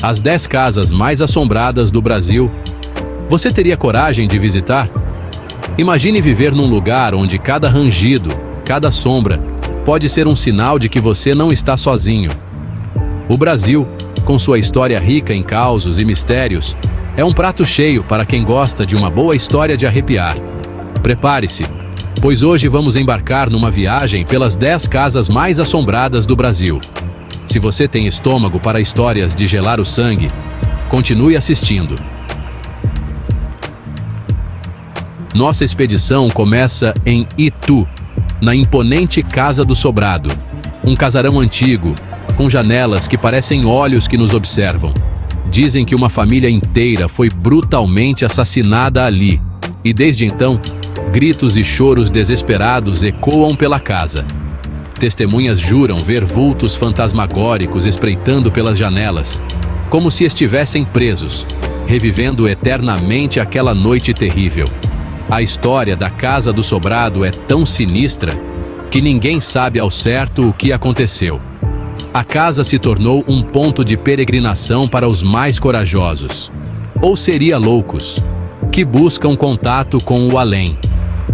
As 10 casas mais assombradas do Brasil. Você teria coragem de visitar? Imagine viver num lugar onde cada rangido, cada sombra, pode ser um sinal de que você não está sozinho. O Brasil, com sua história rica em causos e mistérios, é um prato cheio para quem gosta de uma boa história de arrepiar. Prepare-se, pois hoje vamos embarcar numa viagem pelas 10 casas mais assombradas do Brasil. Se você tem estômago para histórias de gelar o sangue, continue assistindo. Nossa expedição começa em Itu, na imponente Casa do Sobrado, um casarão antigo, com janelas que parecem olhos que nos observam. Dizem que uma família inteira foi brutalmente assassinada ali, e desde então, gritos e choros desesperados ecoam pela casa. Testemunhas juram ver vultos fantasmagóricos espreitando pelas janelas, como se estivessem presos, revivendo eternamente aquela noite terrível. A história da Casa do Sobrado é tão sinistra que ninguém sabe ao certo o que aconteceu. A casa se tornou um ponto de peregrinação para os mais corajosos, ou seria loucos, que buscam contato com o além.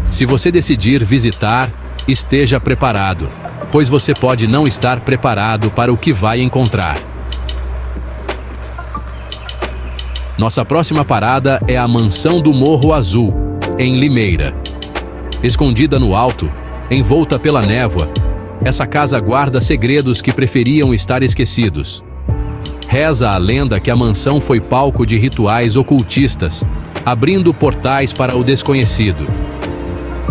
Se você decidir visitar, esteja preparado, pois você pode não estar preparado para o que vai encontrar. Nossa próxima parada é a Mansão do Morro Azul, em Limeira. Escondida no alto, envolta pela névoa, essa casa guarda segredos que preferiam estar esquecidos. Reza a lenda que a mansão foi palco de rituais ocultistas, abrindo portais para o desconhecido.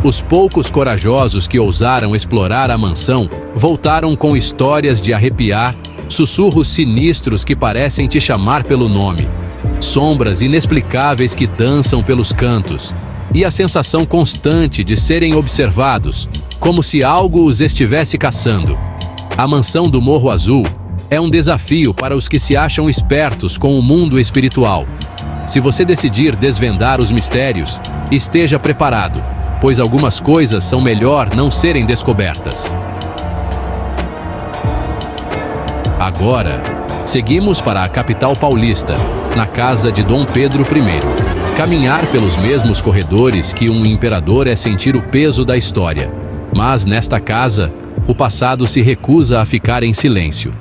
Os poucos corajosos que ousaram explorar a mansão voltaram com histórias de arrepiar, sussurros sinistros que parecem te chamar pelo nome, sombras inexplicáveis que dançam pelos cantos, e a sensação constante de serem observados, como se algo os estivesse caçando. A Mansão do Morro Azul é um desafio para os que se acham espertos com o mundo espiritual. Se você decidir desvendar os mistérios, esteja preparado, pois algumas coisas são melhor não serem descobertas. Agora, seguimos para a capital paulista, na casa de Dom Pedro I. Caminhar pelos mesmos corredores que um imperador é sentir o peso da história. Mas, nesta casa, o passado se recusa a ficar em silêncio.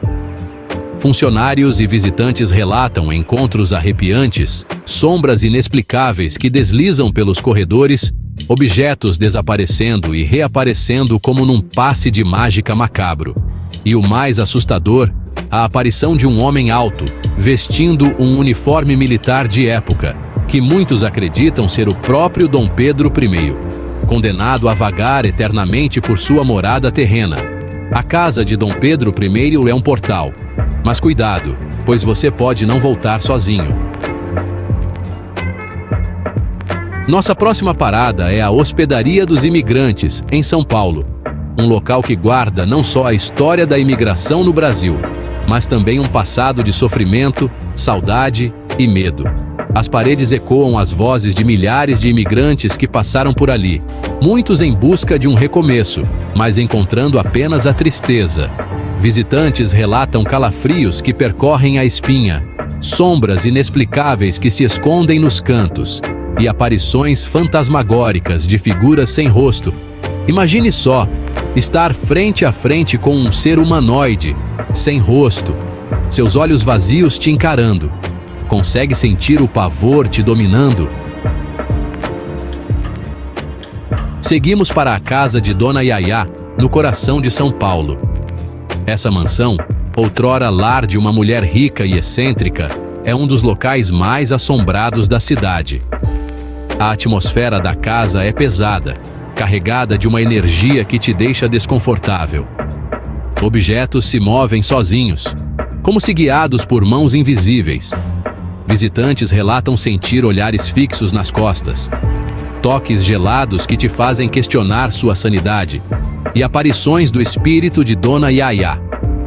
Funcionários e visitantes relatam encontros arrepiantes, sombras inexplicáveis que deslizam pelos corredores, objetos desaparecendo e reaparecendo como num passe de mágica macabro. E o mais assustador, a aparição de um homem alto, vestindo um uniforme militar de época, que muitos acreditam ser o próprio Dom Pedro I. Condenado a vagar eternamente por sua morada terrena. A casa de Dom Pedro I é um portal. Mas cuidado, pois você pode não voltar sozinho. Nossa próxima parada é a Hospedaria dos Imigrantes, em São Paulo. Um local que guarda não só a história da imigração no Brasil, mas também um passado de sofrimento, saudade e medo. As paredes ecoam as vozes de milhares de imigrantes que passaram por ali, muitos em busca de um recomeço, mas encontrando apenas a tristeza. Visitantes relatam calafrios que percorrem a espinha, sombras inexplicáveis que se escondem nos cantos, e aparições fantasmagóricas de figuras sem rosto. Imagine só, estar frente a frente com um ser humanoide, sem rosto, seus olhos vazios te encarando. Consegue sentir o pavor te dominando? Seguimos para a casa de Dona Yayá, no coração de São Paulo. Essa mansão, outrora lar de uma mulher rica e excêntrica, é um dos locais mais assombrados da cidade. A atmosfera da casa é pesada, carregada de uma energia que te deixa desconfortável. Objetos se movem sozinhos, como se guiados por mãos invisíveis. Visitantes relatam sentir olhares fixos nas costas, toques gelados que te fazem questionar sua sanidade, e aparições do espírito de Dona Yayá,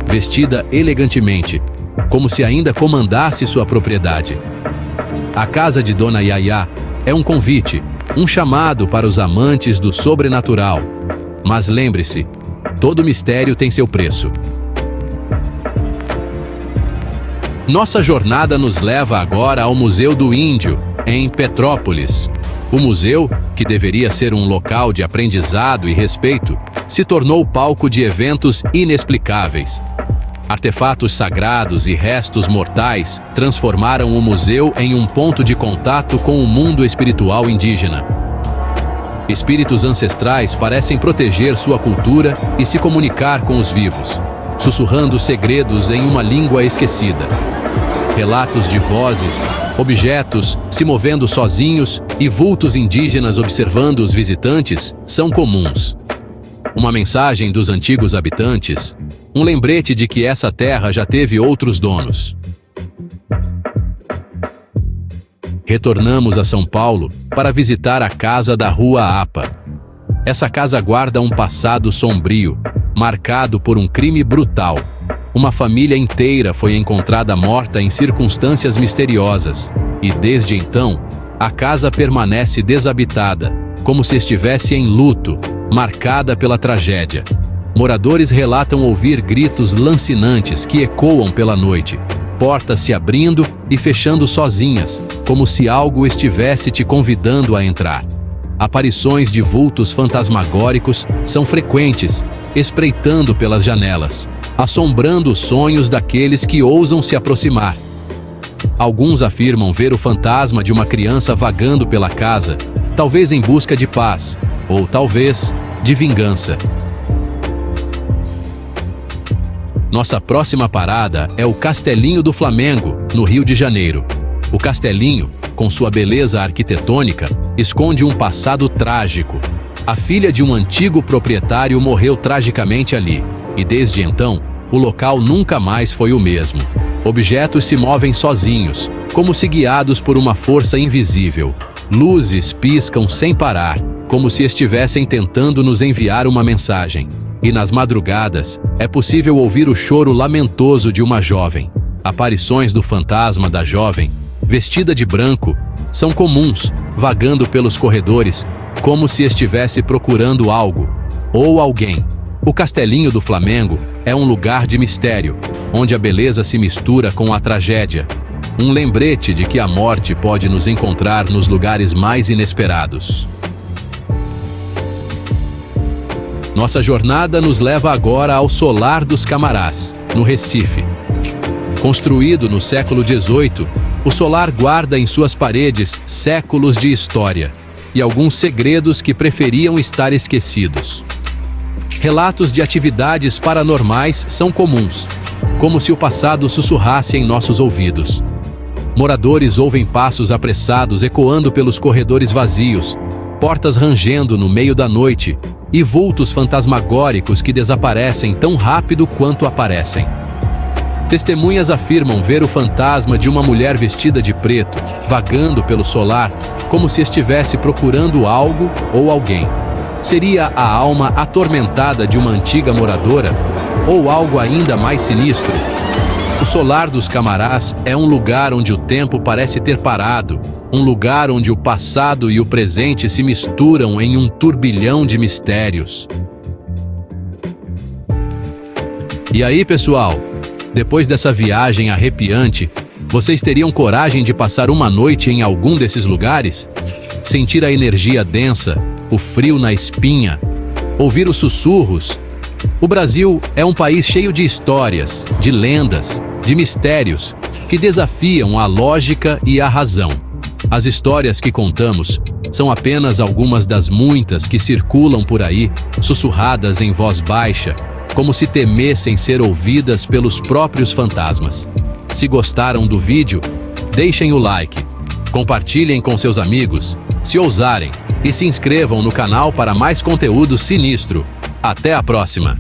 vestida elegantemente, como se ainda comandasse sua propriedade. A casa de Dona Yayá é um convite, um chamado para os amantes do sobrenatural. Mas lembre-se, todo mistério tem seu preço. Nossa jornada nos leva agora ao Museu do Índio, em Petrópolis. O museu, que deveria ser um local de aprendizado e respeito, se tornou palco de eventos inexplicáveis. Artefatos sagrados e restos mortais transformaram o museu em um ponto de contato com o mundo espiritual indígena. Espíritos ancestrais parecem proteger sua cultura e se comunicar com os vivos, sussurrando segredos em uma língua esquecida. Relatos de vozes, objetos se movendo sozinhos e vultos indígenas observando os visitantes são comuns. Uma mensagem dos antigos habitantes, um lembrete de que essa terra já teve outros donos. Retornamos a São Paulo para visitar a casa da Rua APA. Essa casa guarda um passado sombrio, marcado por um crime brutal. Uma família inteira foi encontrada morta em circunstâncias misteriosas, e desde então, a casa permanece desabitada, como se estivesse em luto, marcada pela tragédia. Moradores relatam ouvir gritos lancinantes que ecoam pela noite, portas se abrindo e fechando sozinhas, como se algo estivesse te convidando a entrar. Aparições de vultos fantasmagóricos são frequentes, espreitando pelas janelas, assombrando os sonhos daqueles que ousam se aproximar. Alguns afirmam ver o fantasma de uma criança vagando pela casa, talvez em busca de paz, ou talvez de vingança. Nossa próxima parada é o Castelinho do Flamengo, no Rio de Janeiro. O castelinho, com sua beleza arquitetônica, esconde um passado trágico. A filha de um antigo proprietário morreu tragicamente ali, e desde então, o local nunca mais foi o mesmo. Objetos se movem sozinhos, como se guiados por uma força invisível. Luzes piscam sem parar, como se estivessem tentando nos enviar uma mensagem. E nas madrugadas, é possível ouvir o choro lamentoso de uma jovem. Aparições do fantasma da jovem, vestida de branco, são comuns, vagando pelos corredores, como se estivesse procurando algo ou alguém. O Castelinho do Flamengo é um lugar de mistério, onde a beleza se mistura com a tragédia. Um lembrete de que a morte pode nos encontrar nos lugares mais inesperados. Nossa jornada nos leva agora ao Solar dos Camarás, no Recife. Construído no século XVIII, o solar guarda em suas paredes séculos de história e alguns segredos que preferiam estar esquecidos. Relatos de atividades paranormais são comuns, como se o passado sussurrasse em nossos ouvidos. Moradores ouvem passos apressados ecoando pelos corredores vazios, portas rangendo no meio da noite e vultos fantasmagóricos que desaparecem tão rápido quanto aparecem. Testemunhas afirmam ver o fantasma de uma mulher vestida de preto, vagando pelo solar, como se estivesse procurando algo ou alguém. Seria a alma atormentada de uma antiga moradora? Ou algo ainda mais sinistro? O Solar dos Camarás é um lugar onde o tempo parece ter parado, um lugar onde o passado e o presente se misturam em um turbilhão de mistérios. E aí, pessoal? Depois dessa viagem arrepiante, vocês teriam coragem de passar uma noite em algum desses lugares? Sentir a energia densa, o frio na espinha, ouvir os sussurros? O Brasil é um país cheio de histórias, de lendas, de mistérios, que desafiam a lógica e a razão. As histórias que contamos são apenas algumas das muitas que circulam por aí, sussurradas em voz baixa, como se temessem ser ouvidas pelos próprios fantasmas. Se gostaram do vídeo, deixem o like, compartilhem com seus amigos, se ousarem, e se inscrevam no canal para mais conteúdo sinistro. Até a próxima!